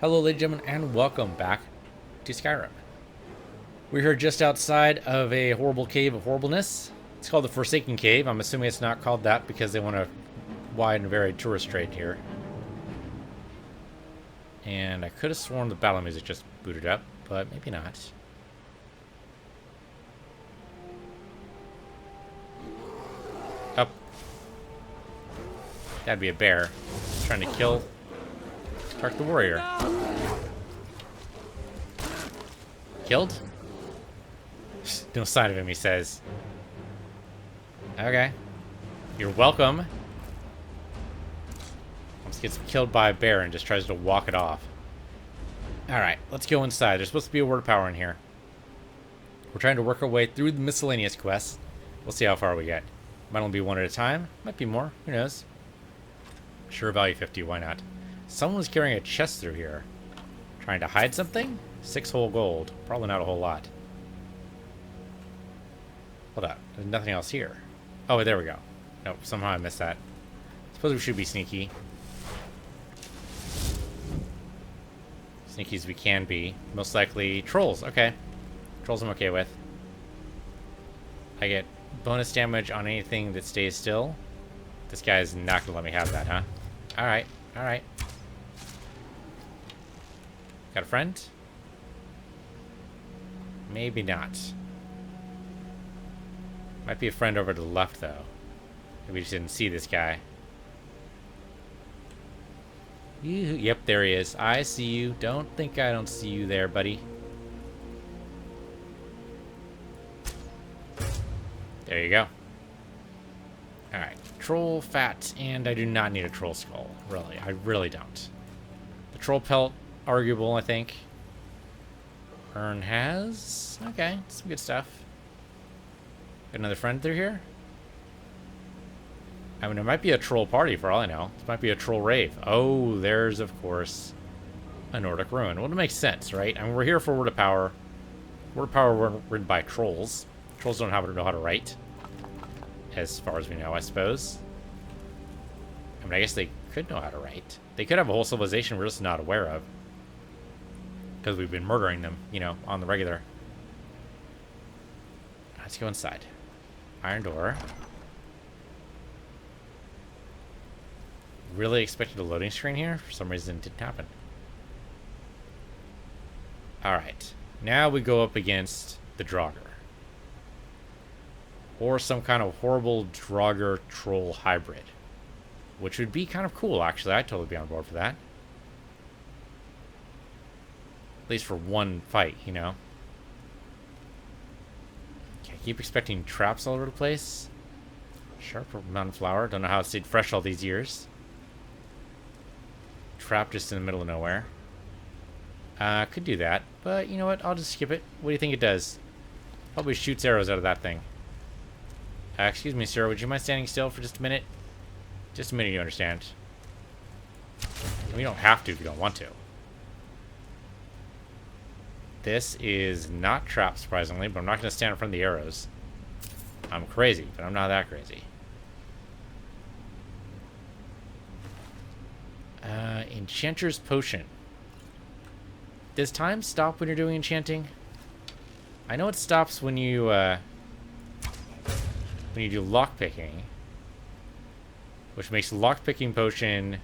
Hello, ladies and gentlemen, and welcome back to Skyrim. We're here just outside of a horrible cave of horribleness. It's called the Forsaken Cave. I'm assuming it's not called that because they want to widen a very tourist trade here. And I could have sworn the battle music just booted up, but maybe not. Up. That'd be a bear trying to kill Tark the Warrior. Killed? No sign of him, he says. Okay. You're welcome. Almost gets killed by a bear and just tries to walk it off. Alright, let's go inside. There's supposed to be a word of power in here. We're trying to work our way through the miscellaneous quests. We'll see how far we get. Might only be one at a time. Might be more. Who knows? Sure, value 50. Why not? Someone was carrying a chest through here. Trying to hide something? 6 whole gold. Probably not a whole lot. Hold up. There's nothing else here. Oh, there we go. Nope, somehow I missed that. Suppose we should be sneaky. Sneaky as we can be. Most likely trolls. Okay. Trolls I'm okay with. I get bonus damage on anything that stays still. This guy's not gonna let me have that, huh? Alright, alright. Got a friend? Maybe not. Might be a friend over to the left, though. Maybe we just didn't see this guy. Yep, there he is. I see you. Don't think I don't see you there, buddy. There you go. Alright. Troll fat, and I do not need a troll skull. Really, I really don't. The troll pelt, arguable, I think. Urn has... Okay, some good stuff. Got another friend through here? I mean, it might be a troll party for all I know. This might be a troll rave. Oh, there's, of course, a Nordic ruin. Well, it makes sense, right? I mean, we're here for Word of Power. Word of Power were written by trolls. Trolls don't know how to write. As far as we know, I suppose. I mean, I guess they could know how to write. They could have a whole civilization we're just not aware of. Because we've been murdering them, you know, on the regular. Let's go inside. Iron door. Really expected a loading screen here. For some reason, it didn't happen. Alright. Now we go up against the Draugr. Or some kind of horrible Draugr troll hybrid. Which would be kind of cool, actually. I'd totally be on board for that. At least for one fight, you know. Okay, I keep expecting traps all over the place. Sharp mountain flower. Don't know how it stayed fresh all these years. Trap just in the middle of nowhere. Could do that. But you know what? I'll just skip it. What do you think it does? Probably shoots arrows out of that thing. Excuse me, sir. Would you mind standing still for just a minute? Just a minute, you understand. We don't have to if you don't want to. This is not trap, surprisingly, but I'm not going to stand in front of the arrows. I'm crazy, but I'm not that crazy. Enchanter's Potion. Does time stop when you're doing enchanting? I know it stops when you do lockpicking, which makes lockpicking potion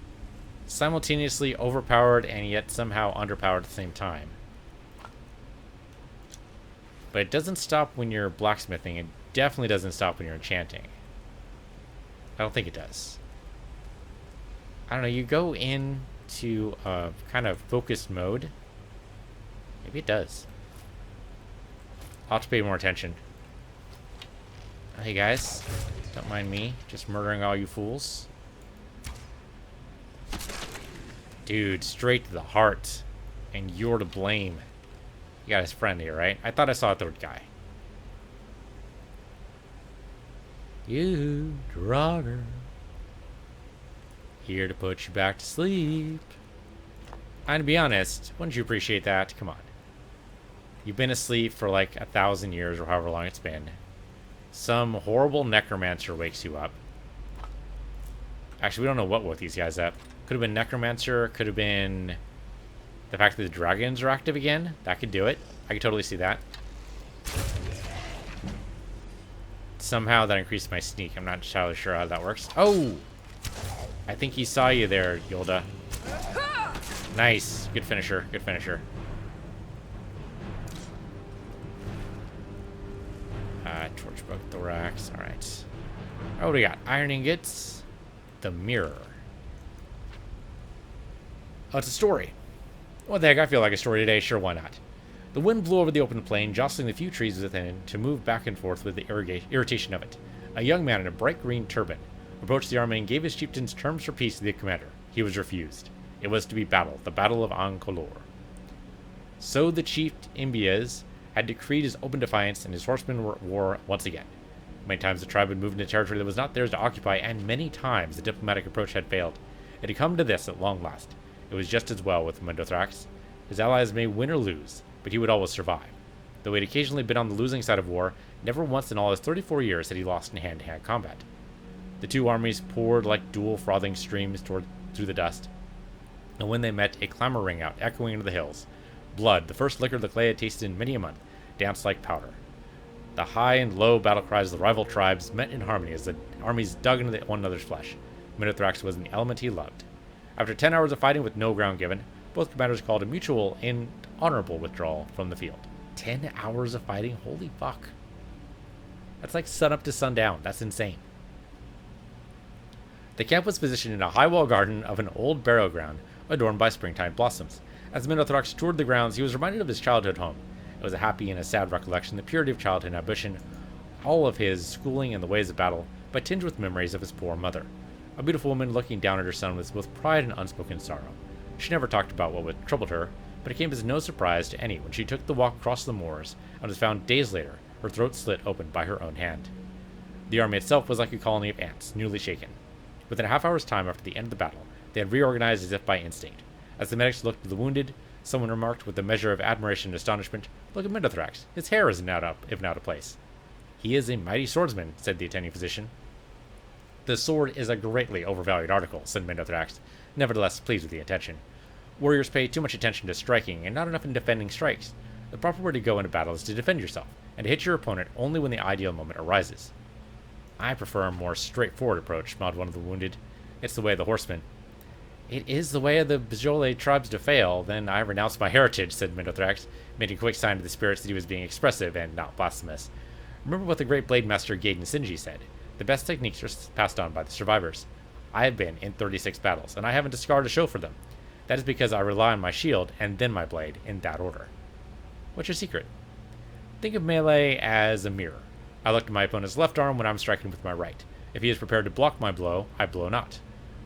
simultaneously overpowered and yet somehow underpowered at the same time. But it doesn't stop when you're blacksmithing. It definitely doesn't stop when you're enchanting. I don't think it does. I don't know, you go into a kind of focused mode. Maybe it does. I'll have to pay more attention. Hey guys, don't mind me, just murdering all you fools. Dude, straight to the heart. And you're to blame. You got his friend here, right? I thought I saw a third guy. You, Draugr. Here to put you back to sleep. And to be honest, wouldn't you appreciate that? Come on. You've been asleep for like 1,000 years or however long it's been. Some horrible necromancer wakes you up. Actually, we don't know what woke these guys up. Could have been necromancer, could have been The fact that the dragons are active again, that could do it. I could totally see that. Somehow that increased my sneak. I'm not entirely sure how that works. Oh! I think he saw you there, Yolda. Nice. Good finisher. Good finisher. Torchbook, thorax. Alright. Oh, what do we got? Iron ingots. The mirror. Oh, it's a story. What the heck? I feel like a story today. Sure, why not? The wind blew over the open plain, jostling the few trees within to move back and forth with the irritation of it. A young man in a bright green turban approached the army and gave his chieftains terms for peace to the commander. He was refused. It was to be battle, the Battle of Ancolor. So the chief Imbias had decreed his open defiance, and his horsemen were at war once again. Many times the tribe had moved into territory that was not theirs to occupy, and many times the diplomatic approach had failed. It had come to this at long last. It was just as well with Mendothrax. His allies may win or lose, but he would always survive. Though he had occasionally been on the losing side of war, never once in all his 34 years had he lost in hand-to-hand combat. The two armies poured like dual frothing streams through the dust, and when they met, a clamor rang out, echoing into the hills. Blood, the first liquor the clay had tasted in many a month, danced like powder. The high and low battle cries of the rival tribes met in harmony as the armies dug into one another's flesh. Mendothrax was the element he loved. After 10 hours of fighting with no ground given, both commanders called a mutual and honorable withdrawal from the field. 10 hours of fighting? Holy fuck. That's like sunup to sundown. That's insane. The camp was positioned in a high wall garden of an old burial ground adorned by springtime blossoms. As Mendothrax toured the grounds, he was reminded of his childhood home. It was a happy and a sad recollection, the purity of childhood ambition, all of his schooling and the ways of battle, but tinged with memories of his poor mother. A beautiful woman looking down at her son with both pride and unspoken sorrow. She never talked about what troubled her, but it came as no surprise to any when she took the walk across the moors and was found days later, her throat slit open by her own hand. The army itself was like a colony of ants, newly shaken. Within a half-hour's time after the end of the battle, they had reorganized as if by instinct. As the medics looked at the wounded, someone remarked with a measure of admiration and astonishment, "Look at Mendothrax. His hair is not up, if not a place." "He is a mighty swordsman," said the attending physician. "The sword is a greatly overvalued article," said Mendothrax, nevertheless pleased with the attention. "Warriors pay too much attention to striking and not enough in defending strikes. The proper way to go into battle is to defend yourself, and to hit your opponent only when the ideal moment arises." "I prefer a more straightforward approach," smiled one of the wounded. "It's the way of the horsemen." "It is the way of the Bajole tribes to fail. Then I renounce my heritage," said Mendothrax, making a quick sign to the spirits that he was being expressive and not blasphemous. "Remember what the great blade master Gaiden Sinji said. The best techniques are passed on by the survivors. I have been in 36 battles, and I haven't a scar to show for them. That is because I rely on my shield and then my blade, in that order." "What's your secret?" "Think of melee as a mirror. I look to my opponent's left arm when I'm striking with my right. If he is prepared to block my blow, I blow not.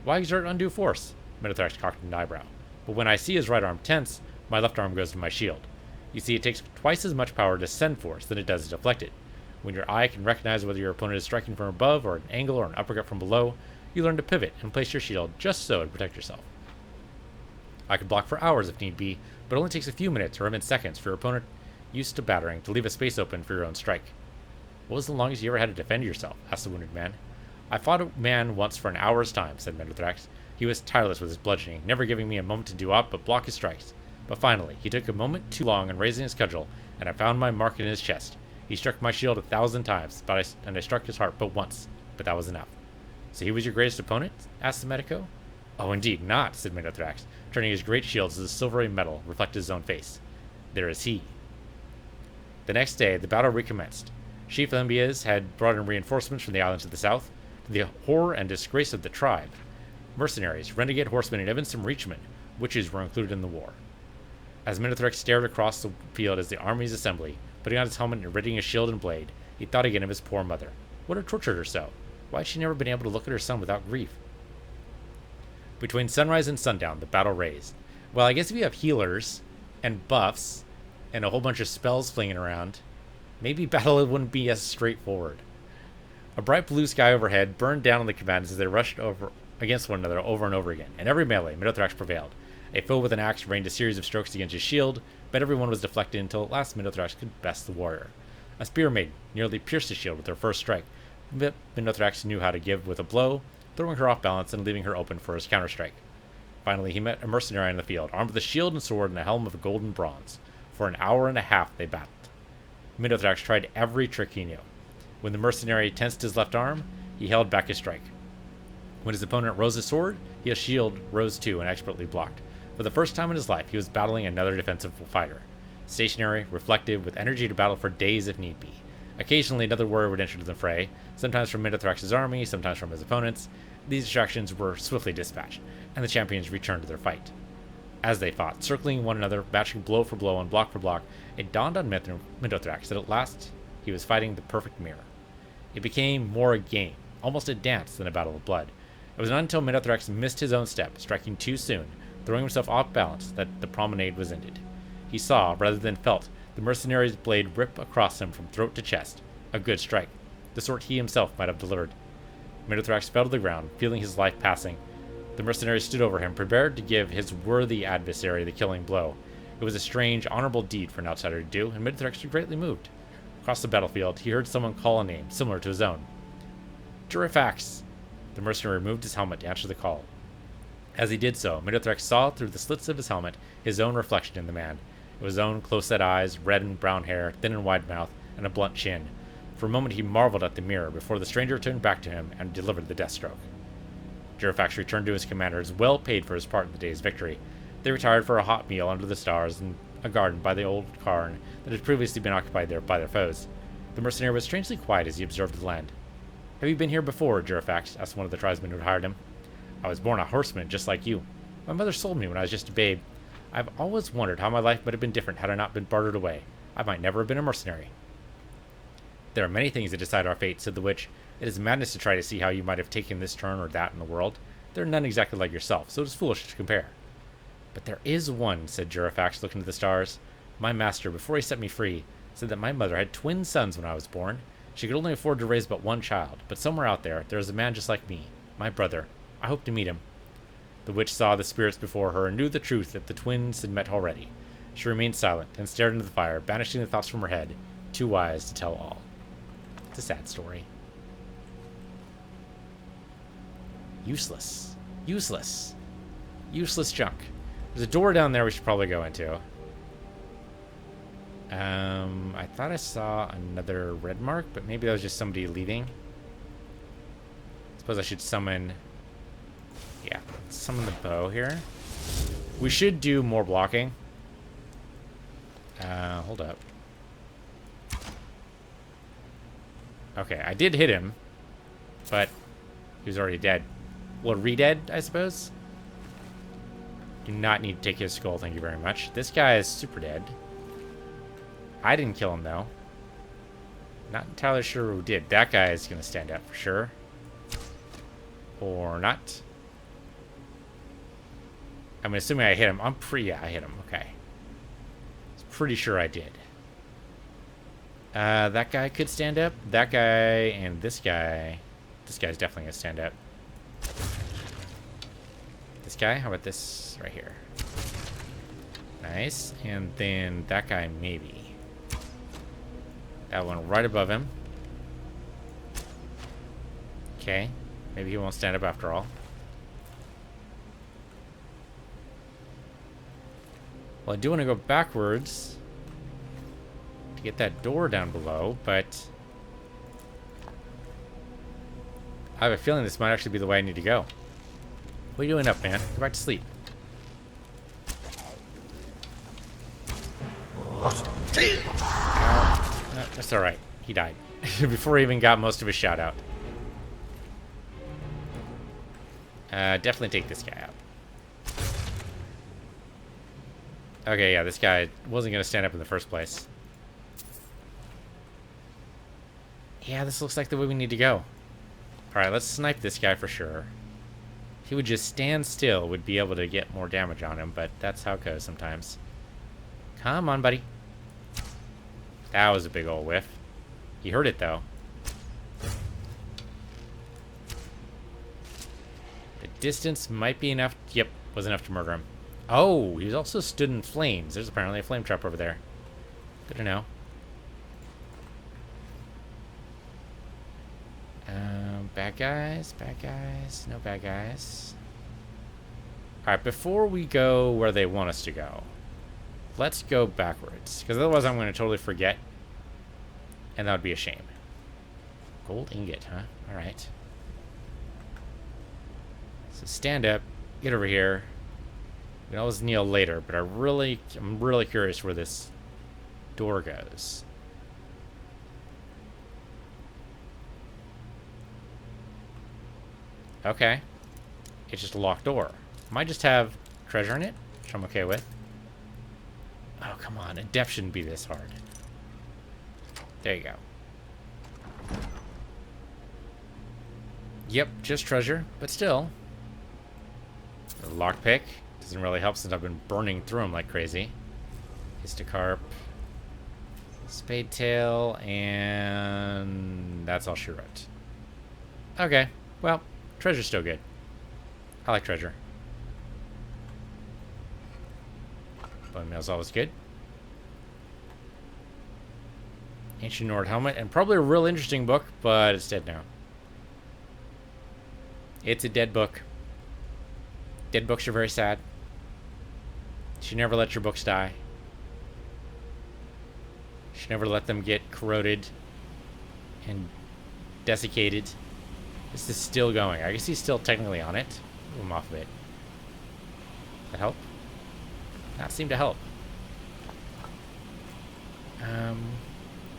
Why exert undue force?" Mendothrax cocked an eyebrow. "But when I see his right arm tense, my left arm goes to my shield. You see, it takes twice as much power to send force than it does to deflect it. When your eye can recognize whether your opponent is striking from above or an angle or an uppercut from below, you learn to pivot and place your shield just so to protect yourself. I could block for hours if need be, but it only takes a few minutes or even seconds for your opponent used to battering to leave a space open for your own strike." "What was the longest you ever had to defend yourself?" asked the wounded man. "I fought a man once for an hour's time," said Mendothrax. "He was tireless with his bludgeoning, never giving me a moment to do aught but block his strikes. But finally, he took a moment too long in raising his cudgel, and I found my mark in his chest. He struck my shield 1,000 times, and I struck his heart but once, but that was enough." "So he was your greatest opponent?" asked the medico. "Oh, indeed not," said Mendothrax, turning his great shield as the silvery metal reflected his own face. "There is he." The next day, the battle recommenced. Chief Lembias had brought in reinforcements from the islands to the south, to the horror and disgrace of the tribe. Mercenaries, renegade horsemen, and even some reachmen, witches, were included in the war. As Mendothrax stared across the field as the army's assembly, putting on his helmet and readying his shield and blade, he thought again of his poor mother. What had tortured her so? Why had she never been able to look at her son without grief? Between sunrise and sundown, the battle raged. Well, I guess if you have healers and buffs and a whole bunch of spells flinging around, maybe battle wouldn't be as straightforward. A bright blue sky overhead burned down on the combatants as they rushed over against one another over and over again. In every melee, Mendothrax prevailed. A foe with an axe rained a series of strokes against his shield, but every one was deflected until at last Mendothrax could best the warrior. A spear maiden nearly pierced his shield with her first strike, but Mendothrax knew how to give with a blow, throwing her off balance and leaving her open for his counterstrike. Finally, he met a mercenary in the field, armed with a shield and sword and a helm of golden bronze. For an hour and a half, they battled. Minothrax tried every trick he knew. When the mercenary tensed his left arm, he held back his strike. When his opponent rose his sword, his shield rose too and expertly blocked. For the first time in his life, he was battling another defensive fighter. Stationary, reflective, with energy to battle for days if need be. Occasionally, another warrior would enter the fray, sometimes from Minothrax's army, sometimes from his opponents. These distractions were swiftly dispatched, and the champions returned to their fight. As they fought, circling one another, matching blow for blow and block for block, it dawned on Minothrax that at last he was fighting the perfect mirror. It became more a game, almost a dance, than a battle of blood. It was not until Minothrax missed his own step, striking too soon, throwing himself off balance, that the promenade was ended. He saw, rather than felt, the mercenary's blade rip across him from throat to chest. A good strike, the sort he himself might have delivered. Minothrax fell to the ground, feeling his life passing. The mercenary stood over him, prepared to give his worthy adversary the killing blow. It was a strange, honorable deed for an outsider to do, and Minothrax was greatly moved. Across the battlefield, he heard someone call a name similar to his own. Jurifax! The mercenary removed his helmet to answer the call. As he did so, Minothrax saw through the slits of his helmet his own reflection in the man. It was his own close-set eyes, red and brown hair, thin and wide mouth, and a blunt chin. For a moment he marveled at the mirror before the stranger turned back to him and delivered the death stroke. Jurifax returned to his commanders, well paid for his part in the day's victory. They retired for a hot meal under the stars in a garden by the old cairn that had previously been occupied there by their foes. The mercenary was strangely quiet as he observed the land. "Have you been here before?" Jurifax asked one of the tribesmen who had hired him. "I was born a horseman, just like you. My mother sold me when I was just a babe. I've always wondered how my life might have been different had I not been bartered away. I might never have been a mercenary." "There are many things that decide our fate," said the witch. "It is madness to try to see how you might have taken this turn or that in the world. There are none exactly like yourself, so it is foolish to compare." "But there is one," said Jurifax, looking to the stars. "My master, before he set me free, said that my mother had twin sons when I was born. She could only afford to raise but one child, but somewhere out there is a man just like me, my brother. I hope to meet him." The witch saw the spirits before her and knew the truth that the twins had met already. She remained silent and stared into the fire, banishing the thoughts from her head, too wise to tell all. It's a sad story. Useless. Useless. Useless junk. There's a door down there we should probably go into. I thought I saw another red mark, but maybe that was just somebody leaving. Suppose I should summon... Yeah, summon the bow here. We should do more blocking. Hold up. Okay, I did hit him, but he was already dead. Well, re-dead, I suppose? Do not need to take his skull, thank you very much. This guy is super dead. I didn't kill him, though. Not entirely sure who did. That guy is going to stand up for sure. Or not. I'm assuming I hit him. Yeah, I hit him. Okay. Pretty sure I did. That guy could stand up. That guy and this guy. This guy's definitely going to stand up. This guy? How about this right here? Nice. And then that guy, maybe. That one right above him. Okay. Maybe he won't stand up after all. Well, I do want to go backwards to get that door down below, but I have a feeling this might actually be the way I need to go. What are you doing up, man? Go back to sleep. That's alright. He died. Before he even got most of his shout out. Definitely take this guy out. Okay, yeah, this guy wasn't going to stand up in the first place. Yeah, this looks like the way we need to go. Alright, let's snipe this guy for sure. If he would just stand still, we'd be able to get more damage on him, but that's how it goes sometimes. Come on, buddy. That was a big old whiff. He heard it, though. The distance might be enough. Yep, was enough to murder him. Oh, he also stood in flames. There's apparently a flame trap over there. Good to know. Bad guys, no bad guys. Alright, before we go where they want us to go, let's go backwards. Because otherwise I'm going to totally forget. And that would be a shame. Gold ingot, huh? Alright. So stand up. Get over here. We can always kneel later, but I'm really curious where this door goes. Okay. It's just a locked door. Might just have treasure in it, which I'm okay with. Oh, come on. A depth shouldn't be this hard. There you go. Yep, just treasure, but still. A lockpick. Doesn't really help since I've been burning through them like crazy. Histocarp. Spade tail, and that's all she wrote. Okay, well, treasure's still good. I like treasure. Bone mail's always good. Ancient Nord helmet, and probably a real interesting book, but it's dead now. It's a dead book. Dead books are very sad. You should never let your books die. You should never let them get corroded and desiccated. This is still going. I guess he's still technically on it. Ooh, I'm off of it. Does that help? Not seem to help.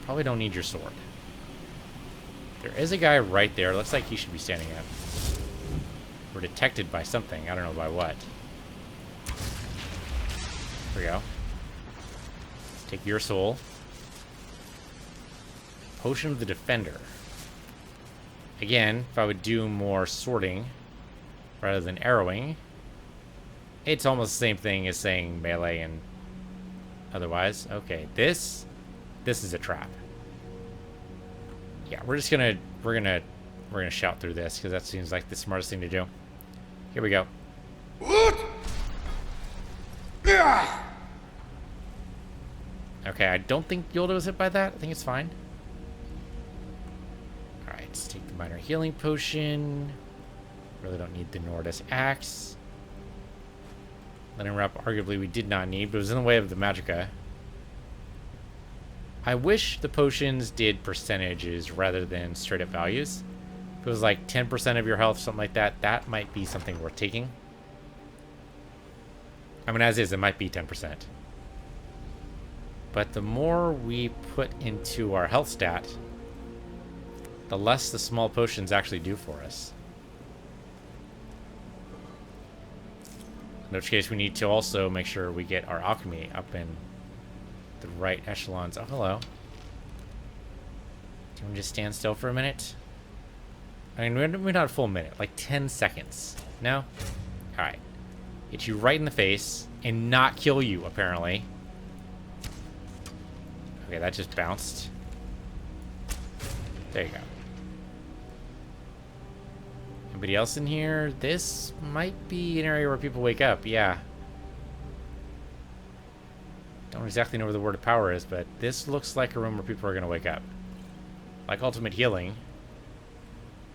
Probably don't need your sword. There is a guy right there. Looks like he should be standing up. We're detected by something. I don't know by what. There we go. Take your soul. Potion of the Defender. Again, if I would do more sorting rather than arrowing, it's almost the same thing as saying melee and otherwise. Okay, this is a trap. Yeah, we're gonna shout through this because that seems like the smartest thing to do. Here we go. Okay, I don't think Yoda was hit by that. I think it's fine. Alright, let's take the minor healing potion. Really don't need the Nordis axe. Letting wrap, arguably we did not need, but it was in the way of the Magicka. I wish the potions did percentages rather than straight up values. If it was like 10% of your health, something like that, that might be something worth taking. I mean, as is, it might be 10%. But the more we put into our health stat, the less the small potions actually do for us. In which case, we need to also make sure we get our alchemy up in the right echelons. Oh, hello. Do you want to just stand still for a minute? I mean, we're not a full minute. Like 10 seconds. No? Alright. Hit you right in the face and not kill you, apparently. Okay, that just bounced. There you go. Anybody else in here? This might be an area where people wake up. Yeah. Don't exactly know where the word of power is, but this looks like a room where people are going to wake up. Like ultimate healing.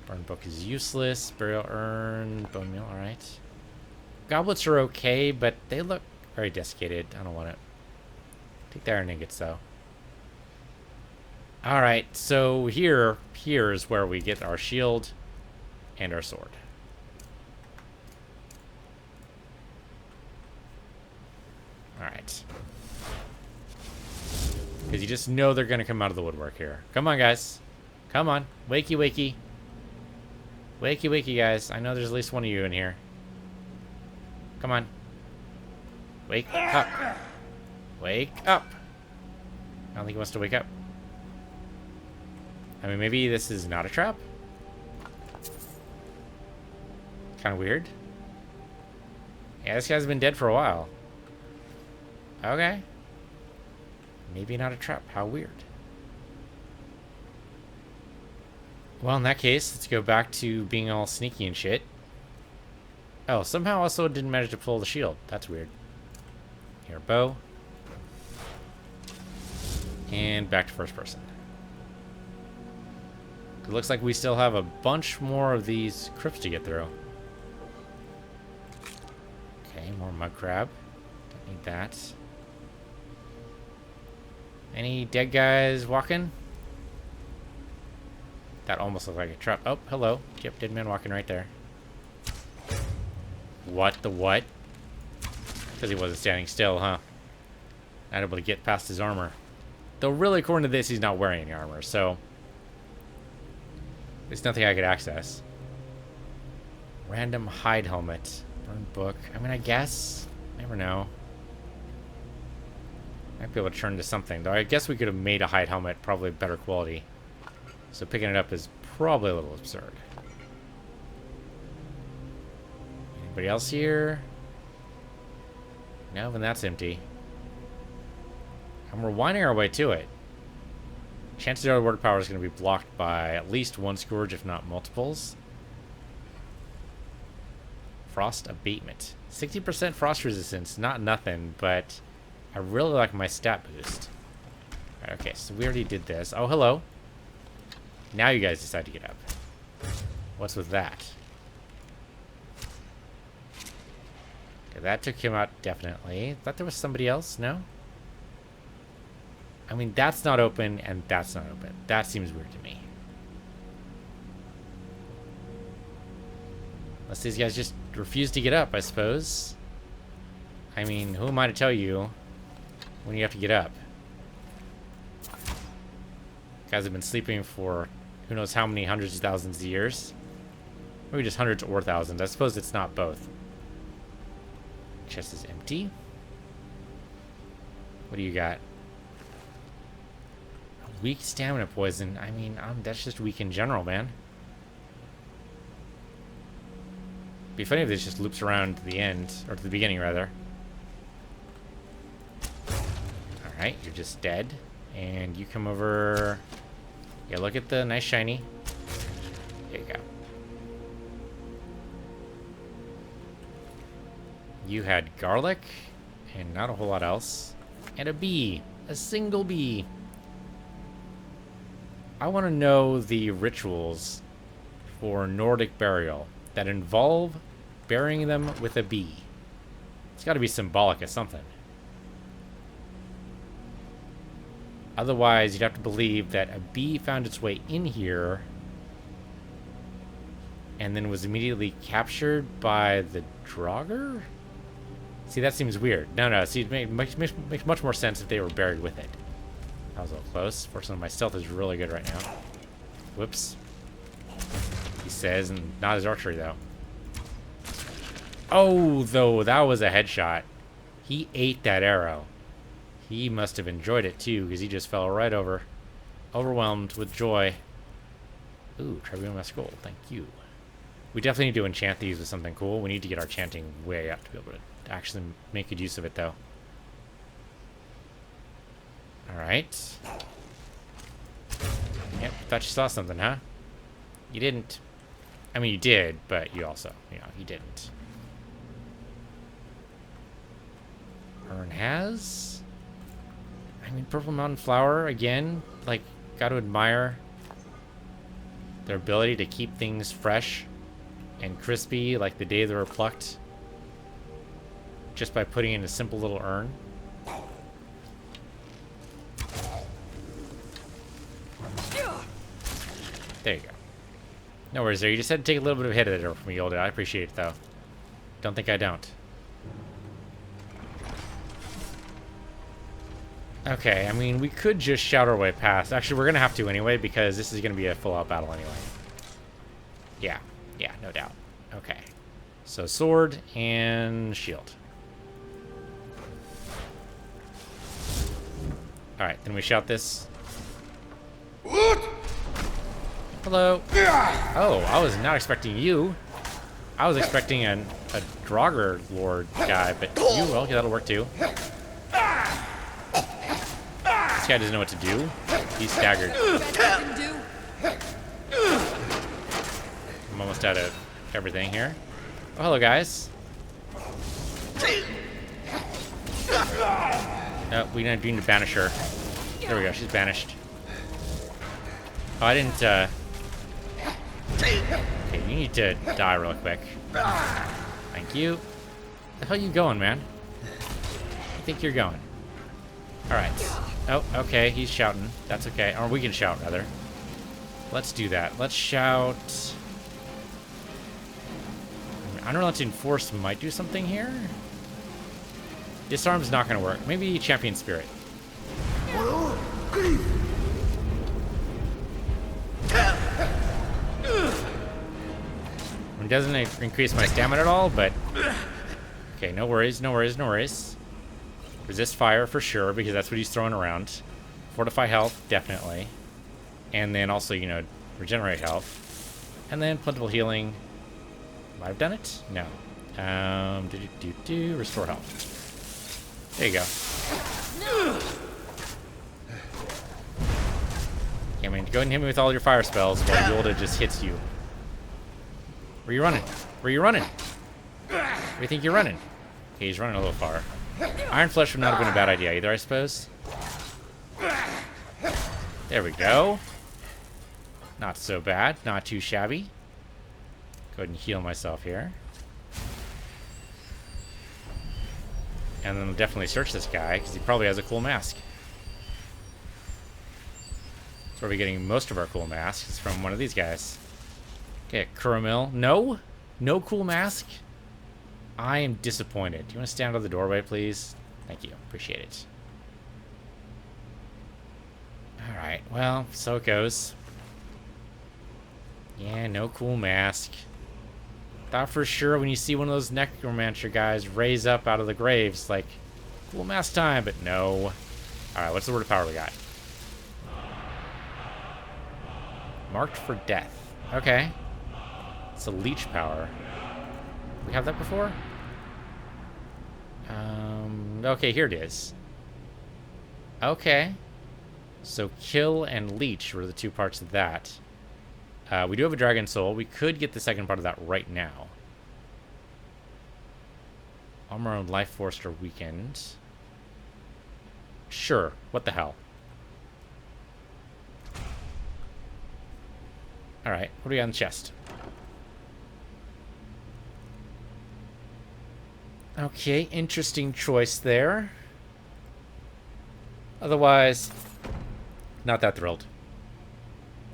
Burn book is useless. Burial urn. Bone meal. Alright. Goblets are okay, but they look very desiccated. I don't want it. Take the iron ingots, though. Alright, so here's where we get our shield and our sword. Alright. Because you just know they're going to come out of the woodwork here. Come on, guys. Come on. Wakey, wakey. Wakey, wakey, guys. I know there's at least one of you in here. Come on. Wake up. Wake up. I don't think he wants to wake up. I mean, maybe this is not a trap? Kind of weird. Yeah, this guy's been dead for a while. Okay. Maybe not a trap. How weird. Well, in that case, let's go back to being all sneaky and shit. Oh, somehow also didn't manage to pull the shield. That's weird. Here, bow. And back to first person. It looks like we still have a bunch more of these crypts to get through. Okay, more mud crab. Don't need that. Any dead guys walking? That almost looked like a trap. Oh, hello. Yep, dead man walking right there. What the what? Because he wasn't standing still, huh? Not able to get past his armor. Though really, according to this, he's not wearing any armor, so... there's nothing I could access. Random hide helmet. Burn book. I mean, I guess. Never know. Might be able to turn to something. Though I guess we could have made a hide helmet probably better quality. So picking it up is probably a little absurd. Anybody else here? No, then that's empty. And we're winding our way to it. Chances are the word power is going to be blocked by at least one scourge, if not multiples. Frost abatement. 60% frost resistance. Not nothing, but I really like my stat boost. Alright, okay, so we already did this. Oh, hello. Now you guys decide to get up. What's with that? Okay, that took him out, definitely. Thought there was somebody else, no? I mean, that's not open, and that's not open. That seems weird to me. Unless these guys just refuse to get up, I suppose. I mean, who am I to tell you when you have to get up? Guys have been sleeping for who knows how many hundreds of thousands of years. Maybe just hundreds or thousands. I suppose it's not both. Chest is empty. What do you got? Weak stamina poison. I mean, that's just weak in general, man. Be funny if this just loops around to the end, or to the beginning, rather. Alright, you're just dead. And you come over... yeah, look at the nice shiny. There you go. You had garlic, and not a whole lot else. And a bee. A single bee. I want to know the rituals for Nordic burial that involve burying them with a bee. It's got to be symbolic of something. Otherwise, you'd have to believe that a bee found its way in here and then was immediately captured by the Draugr? See, that seems weird. No, see, it makes much more sense if they were buried with it. That was a little close. Fortunately, my stealth is really good right now. Whoops. He says, and not his archery, though. Oh, though, that was a headshot. He ate that arrow. He must have enjoyed it, too, because he just fell right over. Overwhelmed with joy. Ooh, Tribune Maskull, thank you. We definitely need to enchant these with something cool. We need to get our chanting way up to be able to actually make good use of it, though. Alright. Yep, thought you saw something, huh? You didn't. I mean, you did, but you also, you didn't. Urn has... I mean, Purple Mountain Flower, again, like, gotta admire their ability to keep things fresh and crispy like the day they were plucked just by putting in a simple little urn. There you go. No worries there. You just had to take a little bit of a hit at it from me, old. I appreciate it, though. Don't think I don't. Okay, I mean, we could just shout our way past. Actually, we're going to have to anyway, because this is going to be a full-out battle anyway. Yeah, no doubt. Okay. So, sword and shield. Alright, then we shout this. Hello. Oh, I was not expecting you. I was expecting a Draugr Lord guy, but you, well, that'll work too. This guy doesn't know what to do. He's staggered. I'm almost out of everything here. Oh, hello, guys. No, we need to banish her. There we go, she's banished. Oh, I didn't, Okay, you need to die real quick. Thank you. The hell you going, man? I think you're going. Alright. Oh, okay, he's shouting. That's okay. Or we can shout, rather. Let's do that. Let's shout... Unrelenting Force might do something here. Disarm's not going to work. Maybe Champion Spirit. It doesn't increase my stamina at all, but... Okay, no worries, no worries, no worries. Resist fire for sure, because that's what he's throwing around. Fortify health, definitely. And then also, you know, regenerate health. And then plentiful healing. Might have done it? No. Restore health. There you go. I mean, go ahead and hit me with all your fire spells while Yolda just hits you. Where you running? Where you running? Where do you think you're running? Okay, he's running a little far. Iron Flesh would not have been a bad idea either, I suppose. There we go. Not so bad. Not too shabby. Go ahead and heal myself here. And then I'll definitely search this guy, because he probably has a cool mask. So we'll be getting most of our cool masks from one of these guys. Okay, Kuramil. No? No cool mask? I am disappointed. Do you want to stand out of the doorway, please? Thank you. Appreciate it. Alright, well, so it goes. Yeah, no cool mask. Thought for sure when you see one of those necromancer guys raise up out of the graves, like, cool mask time, but no. Alright, what's the word of power we got? Marked for death. Okay. It's a leech power. We have that before? Okay, here it is. Okay. So kill and leech were the two parts of that. We do have a dragon soul. We could get the second part of that right now. Armor and life force are weakened. Sure. What the hell? Alright, what do we got in the chest? Okay, interesting choice there. Otherwise, not that thrilled.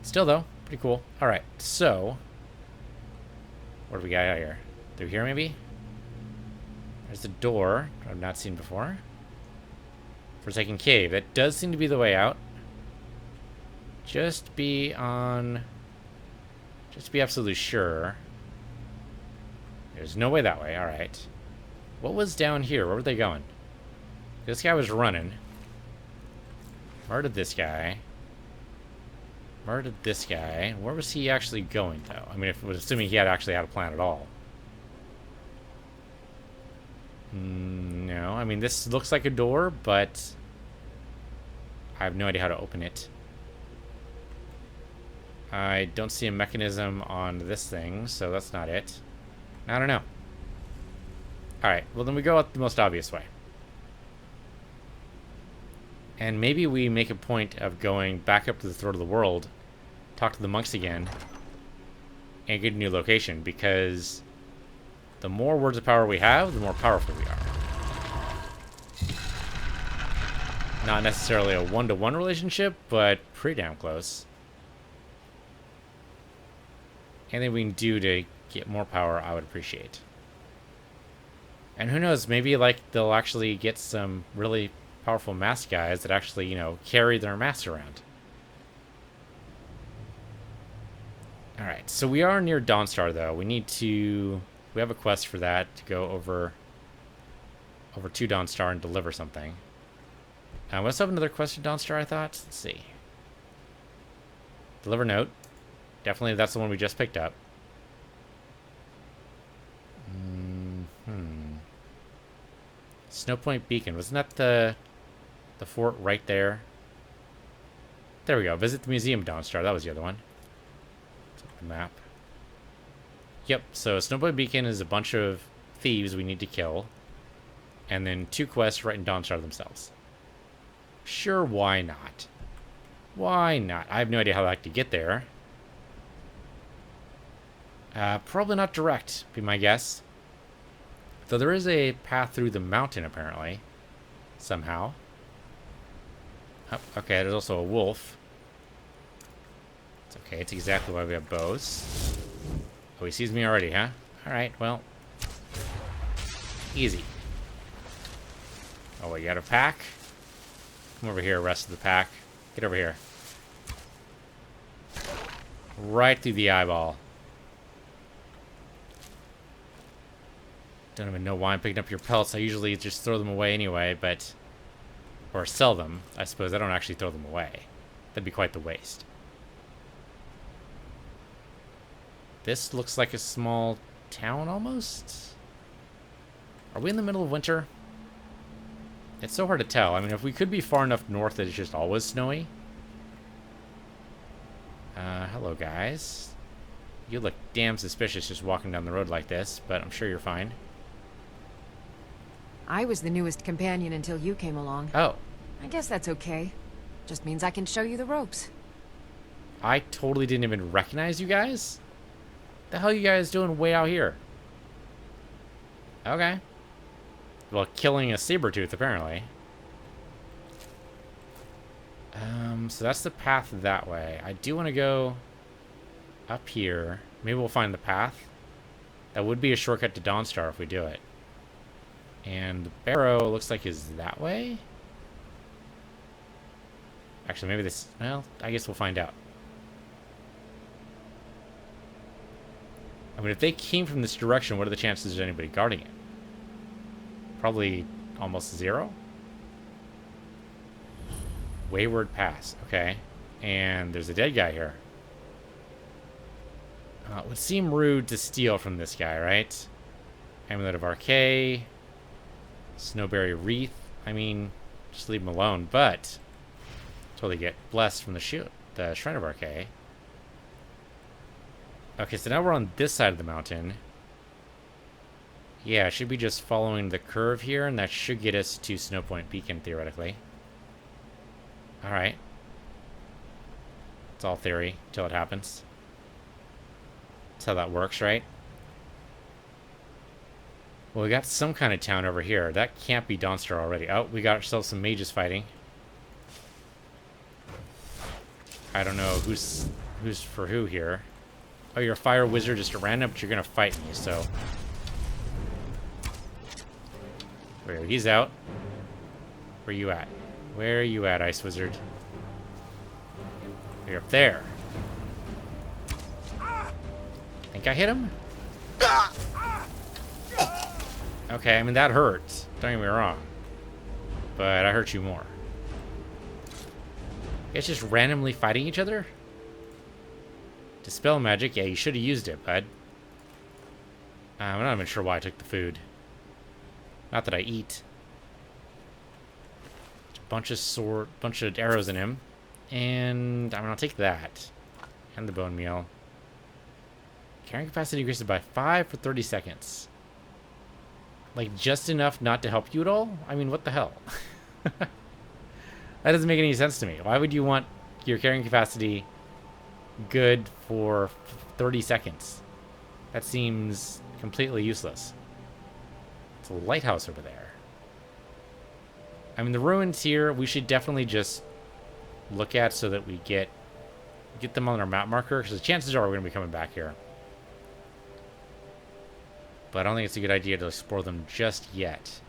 Still, though, pretty cool. Alright, so... what do we got out here? Through here, maybe? There's the door I've not seen before. Forsaken Cave. That does seem to be the way out. Just be absolutely sure. There's no way that way. Alright. What was down here? Where were they going? This guy was running. Murdered this guy. Murdered this guy. Where was he actually going, though? I mean, if was assuming he actually had a plan at all. No. I mean, this looks like a door, but I have no idea how to open it. I don't see a mechanism on this thing, so that's not it. I don't know. Alright, well then we go out the most obvious way. And maybe we make a point of going back up to the throat of the world, talk to the monks again, and get a new location, because the more words of power we have, the more powerful we are. Not necessarily a one-to-one relationship, but pretty damn close. Anything we can do to get more power, I would appreciate. And who knows, maybe like they'll actually get some really powerful mask guys that actually, you know, carry their masks around. Alright, so we are near Dawnstar though. We have a quest for that to go over to Dawnstar and deliver something. We also have another quest to Dawnstar, I thought. Let's see. Deliver note. Definitely that's the one we just picked up. Snowpoint Beacon. Wasn't that the fort right there? There we go. Visit the Museum of Dawnstar. That was the other one. The map. Yep. So Snowpoint Beacon is a bunch of thieves we need to kill. And then 2 quests right in Dawnstar themselves. Sure, why not? Why not? I have no idea how to get there. Probably not direct, be my guess. Though there is a path through the mountain, apparently. Somehow. Oh, okay, there's also a wolf. It's okay, it's exactly why we have bows. Oh, he sees me already, huh? Alright, well. Easy. Oh, wait, you got a pack? Come over here, rest of the pack. Get over here. Right through the eyeball. Don't even know why I'm picking up your pelts. I usually just throw them away anyway, but... Or sell them, I suppose. I don't actually throw them away. That'd be quite the waste. This looks like a small town, almost? Are we in the middle of winter? It's so hard to tell. I mean, if we could be far enough north that it's just always snowy. Hello, guys. You look damn suspicious just walking down the road like this, but I'm sure you're fine. I was the newest companion until you came along. Oh. I guess that's okay. Just means I can show you the ropes. I totally didn't even recognize you guys? The hell are you guys doing way out here? Okay. Well, killing a saber-tooth, apparently. So that's the path that way. I do want to go up here. Maybe we'll find the path. That would be a shortcut to Dawnstar if we do it. And the barrow looks like is that way? Actually, maybe this... Well, I guess we'll find out. I mean, if they came from this direction, what are the chances of anybody guarding it? Probably almost zero. Wayward Pass. Okay. And there's a dead guy here. It would seem rude to steal from this guy, right? Amulet of Archay. Snowberry Wreath. I mean, just leave him alone, but totally get blessed from the Shrine of Archay. Okay, so now we're on this side of the mountain. Yeah, it should be just following the curve here, and that should get us to Snowpoint Beacon, theoretically. Alright. It's all theory, till it happens. That's how that works, right? Well, we got some kind of town over here. That can't be Dawnstar already. Oh, we got ourselves some mages fighting. I don't know who's for who here. Oh, you're a fire wizard, just a random, but you're gonna fight me, so... Where, he's out. Where you at? Where are you at, Ice Wizard? You're up there. Think I hit him? Okay, I mean, that hurts. Don't get me wrong. But I hurt you more. It's just randomly fighting each other? Dispel magic? Yeah, you should have used it, bud. I'm not even sure why I took the food. Not that I eat. Bunch of arrows in him. And I mean, I'll take that. And the bone meal. Carrying capacity increases by 5 for 30 seconds. Like, just enough not to help you at all? I mean, what the hell? That doesn't make any sense to me. Why would you want your carrying capacity good for 30 seconds? That seems completely useless. It's a lighthouse over there. I mean, the ruins here, we should definitely just look at so that we get them on our map marker, because the chances are we're going to be coming back here. But I don't think it's a good idea to explore them just yet.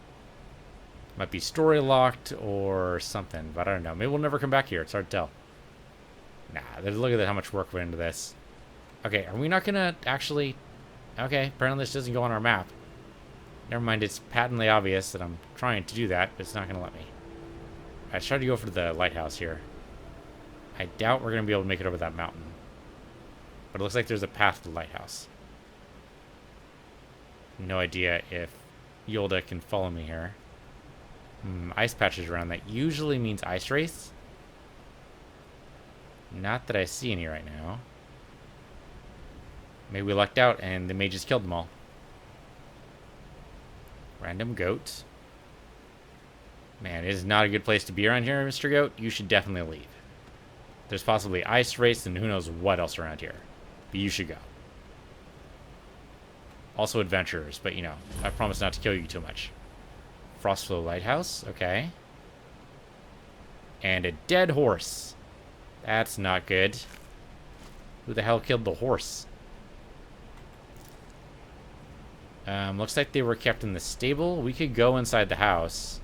Might be story locked or something, but I don't know. Maybe we'll never come back here. It's hard to tell. Nah, look at how much work went into this. Okay, are we not going to actually... Okay, apparently this doesn't go on our map. Never mind, it's patently obvious that I'm trying to do that, but it's not going to let me. I tried to go for the lighthouse here. I doubt we're going to be able to make it over that mountain. But it looks like there's a path to the lighthouse. No idea if Yolda can follow me here. Ice patches around. That usually means ice wraiths. Not that I see any right now. Maybe we lucked out and the mages killed them all. Random goat. Man, it is not a good place to be around here, Mr. Goat. You should definitely leave. There's possibly ice wraiths and who knows what else around here. But you should go. Also adventurers, but, you know, I promise not to kill you too much. Frostflow Lighthouse, okay. And a dead horse. That's not good. Who the hell killed the horse? Looks like they were kept in the stable. We could go inside the house.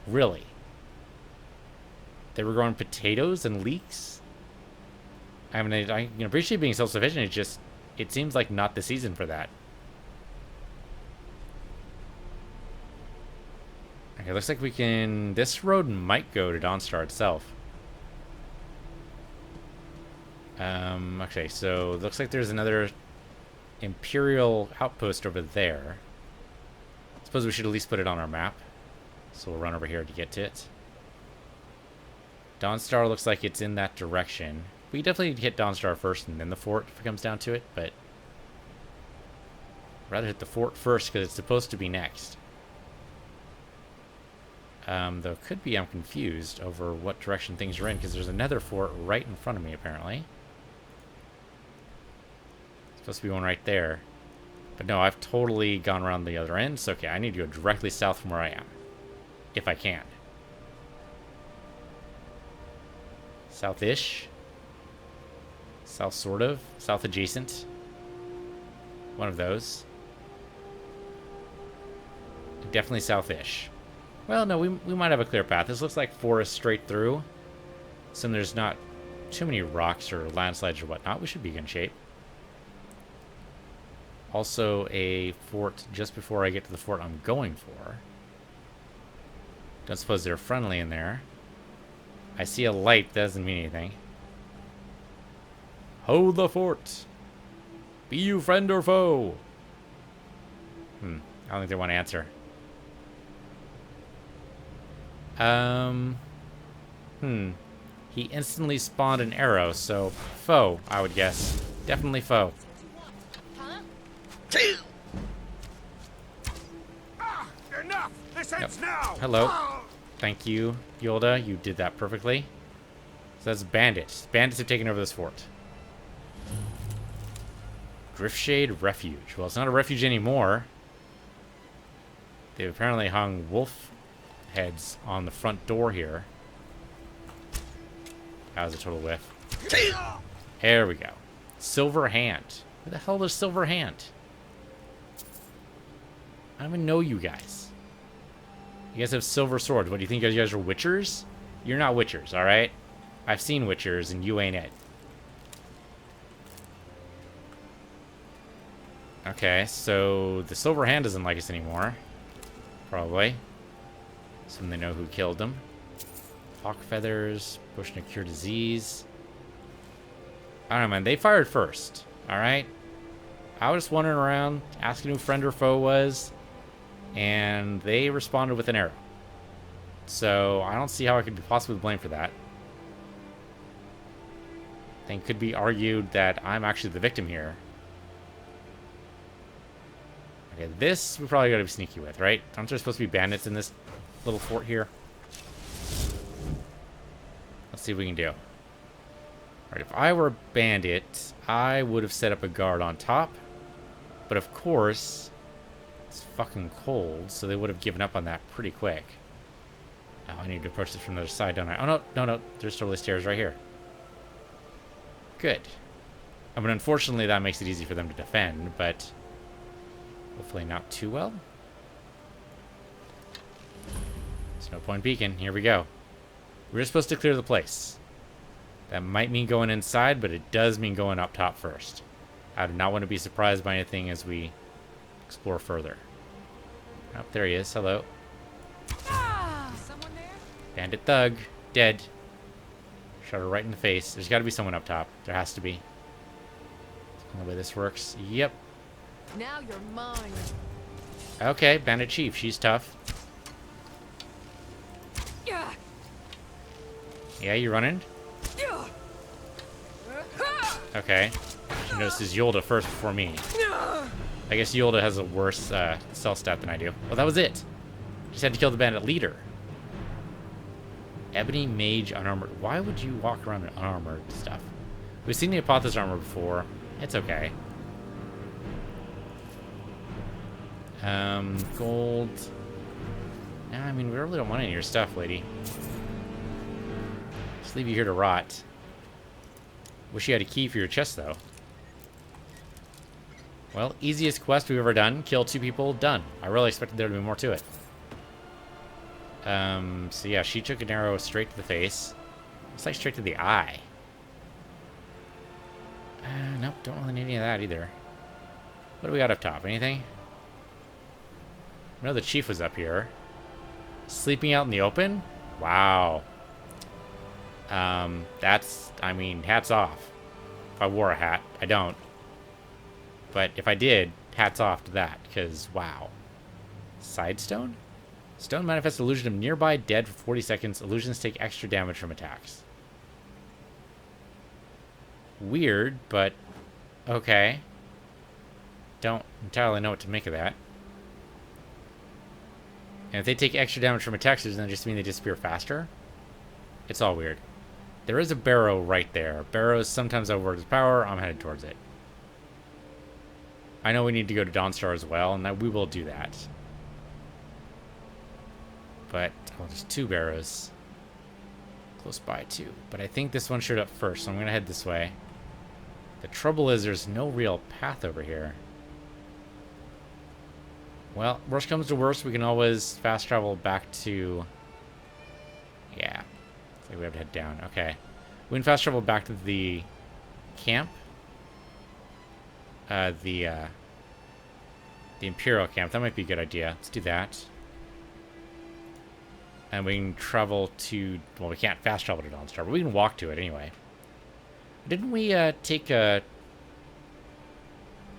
Really? They were growing potatoes and leeks? I mean, I can appreciate being self-sufficient. It's just, it seems like not the season for that. Okay, looks like we can... This road might go to Dawnstar itself. Okay, so looks like there's another Imperial outpost over there. I suppose we should at least put it on our map. So we'll run over here to get to it. Dawnstar looks like it's in that direction. We definitely need to hit Dawnstar first and then the fort if it comes down to it, but... I'd rather hit the fort first because it's supposed to be next. Though it could be I'm confused over what direction things are in because there's another fort right in front of me apparently. Supposed to be one right there. But no, I've totally gone around the other end. So, okay, I need to go directly south from where I am. If I can. South-ish. South sort of. South adjacent. One of those. Definitely south-ish. Well, no, we might have a clear path. This looks like forest straight through. So there's not too many rocks or landslides or whatnot. We should be in good shape. Also a fort just before I get to the fort I'm going for. Don't suppose they're friendly in there. I see a light. That doesn't mean anything. Ho the fort! Be you friend or foe? I don't think they want to answer. He instantly spawned an arrow, so foe, I would guess. Definitely foe. Enough! This ends now! Hello. Thank you, Yoda. You did that perfectly. So that's bandits. Bandits have taken over this fort. Driftshade Refuge. Well, it's not a refuge anymore. They've apparently hung wolf heads on the front door here. That was a total whiff. There we go. Silver Hand. Who the hell is Silver Hand? I don't even know you guys. You guys have silver swords. What, do you think you guys are witchers? You're not witchers, alright? I've seen witchers and you ain't it. Okay, so the Silver Hand doesn't like us anymore. Probably. Some they know who killed them. Hawk feathers, potion to cure disease. I don't know, man. They fired first. Alright? I was just wandering around, asking who friend or foe was, and they responded with an arrow. So, I don't see how I could be possibly blamed for that. I think it could be argued that I'm actually the victim here. Okay, this we probably gotta be sneaky with, right? Aren't there supposed to be bandits in this little fort here? Let's see what we can do. Alright, if I were a bandit, I would have set up a guard on top. But of course, it's fucking cold, so they would have given up on that pretty quick. Now I need to approach this from the other side, don't I? Oh, no. There's totally stairs right here. Good. I mean, unfortunately, that makes it easy for them to defend, but hopefully not too well. There's no point peeking. Here we go. We're just supposed to clear the place. That might mean going inside, but it does mean going up top first. I do not want to be surprised by anything as we explore further. Oh, there he is. Hello. Someone there? Bandit thug. Dead. Shot her right in the face. There's got to be someone up top. There has to be. That's the way this works. Yep. Now you're mine. Okay, Bandit Chief. She's tough. Yeah, you running? Okay. She notices Yolda first before me. I guess Yolda has a worse stealth stat than I do. Well, that was it. Just had to kill the bandit leader. Ebony Mage Unarmored. Why would you walk around in unarmored stuff? We've seen the Apothis armor before. It's okay. Gold. Nah, I mean, we really don't want any of your stuff, lady. Just leave you here to rot. Wish you had a key for your chest, though. Well, easiest quest we've ever done. Kill 2 people, done. I really expected there to be more to it. So yeah, she took an arrow straight to the face. Looks like straight to the eye. Nope, don't really need any of that either. What do we got up top? Anything? I know the chief was up here. Sleeping out in the open? Wow. That's, I mean, hats off. If I wore a hat, I don't. But if I did, hats off to that, because wow. Sidestone? Stone manifests illusion of nearby dead for 40 seconds. Illusions take extra damage from attacks. Weird, but okay. Don't entirely know what to make of that. And if they take extra damage from attacks, doesn't that just mean they disappear faster? It's all weird. There is a barrow right there. Barrows sometimes overword its power. I'm headed towards it. I know we need to go to Dawnstar as well, and we will do that. But, oh, there's 2 barrows. Close by, too. But I think this one showed up first, so I'm going to head this way. The trouble is there's no real path over here. Well, worst comes to worst, we can always fast travel back to... Yeah. Looks like we have to head down. Okay. We can fast travel back to the camp. The Imperial camp. That might be a good idea. Let's do that. And we can travel to... Well, we can't fast travel to Dawnstar, but we can walk to it anyway. Didn't we take a...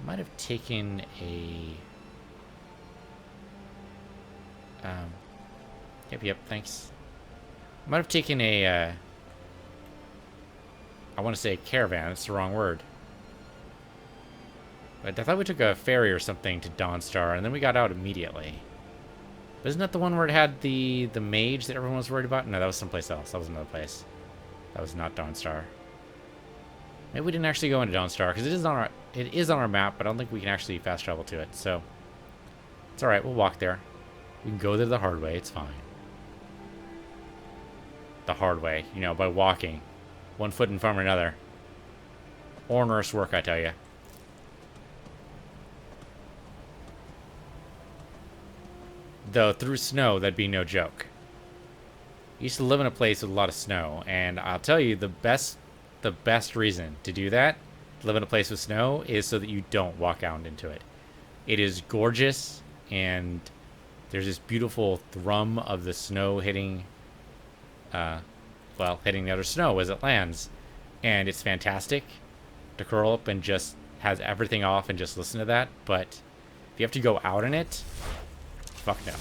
Might have taken a... Yep, thanks. Might have taken a... I want to say caravan. That's the wrong word. But I thought we took a ferry or something to Dawnstar, and then we got out immediately. But isn't that the one where it had the mage that everyone was worried about? No, that was someplace else. That was another place. That was not Dawnstar. Maybe we didn't actually go into Dawnstar, because it is on our map, but I don't think we can actually fast travel to it. So it's all right. We'll walk there. We can go there the hard way. It's fine. The hard way, you know, by walking. 1 foot in front of another. Onerous work, I tell you. Though through snow, that'd be no joke. I used to live in a place with a lot of snow, and I'll tell you, the best reason to do that, to live in a place with snow, is so that you don't walk out into it. It is gorgeous, and there's this beautiful thrum of the snow hitting, hitting the other snow as it lands, and it's fantastic to curl up and just has everything off and just listen to that. But if you have to go out in it, fuck no.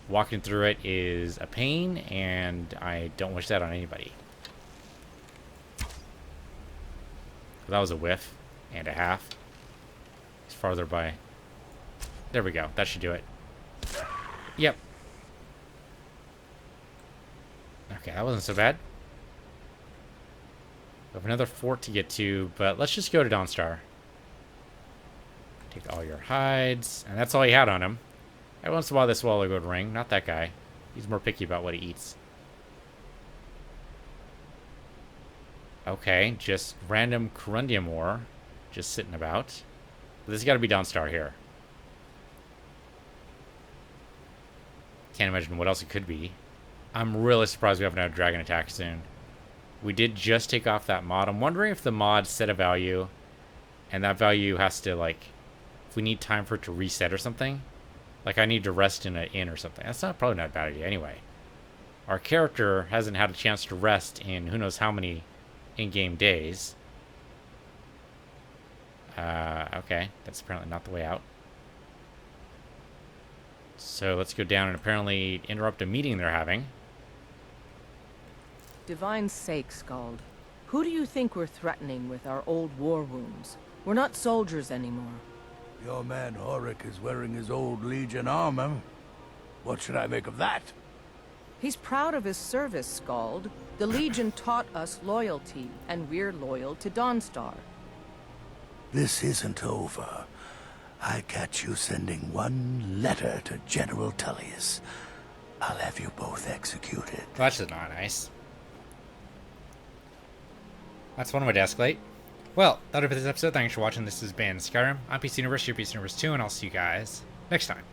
Walking through it is a pain, and I don't wish that on anybody. That was a whiff and a half. It's farther by. There we go. That should do it. Yep. Okay, that wasn't so bad. We have another fort to get to, but let's just go to Dawnstar. Take all your hides, and that's all he had on him. Every once in a while, this swallow would ring. Not that guy. He's more picky about what he eats. Okay, just random corundium ore, just sitting about. This has got to be Dawnstar here. Can't imagine what else it could be. I'm really surprised we haven't had a dragon attack soon. We did just take off that mod. I'm wondering if the mod set a value, and that value has to, like, if we need time for it to reset or something. Like, I need to rest in an inn or something. That's probably not a bad idea anyway. Our character hasn't had a chance to rest in who knows how many in-game days. Okay. That's apparently not the way out. So let's go down and apparently interrupt a meeting they're having. Divine sake, Skald. Who do you think we're threatening with our old war wounds? We're not soldiers anymore. Your man Horik is wearing his old Legion armor. What should I make of that? He's proud of his service, Skald. The Legion taught us loyalty, and we're loyal to Dawnstar. This isn't over. I catch you sending one letter to General Tullius, I'll have you both executed. Well, that's just not nice. That's one way to escalate. Well, that'll be this episode. Thanks for watching. This has been Skyrim. I'm PC Universe, your PC Universe 2, and I'll see you guys next time.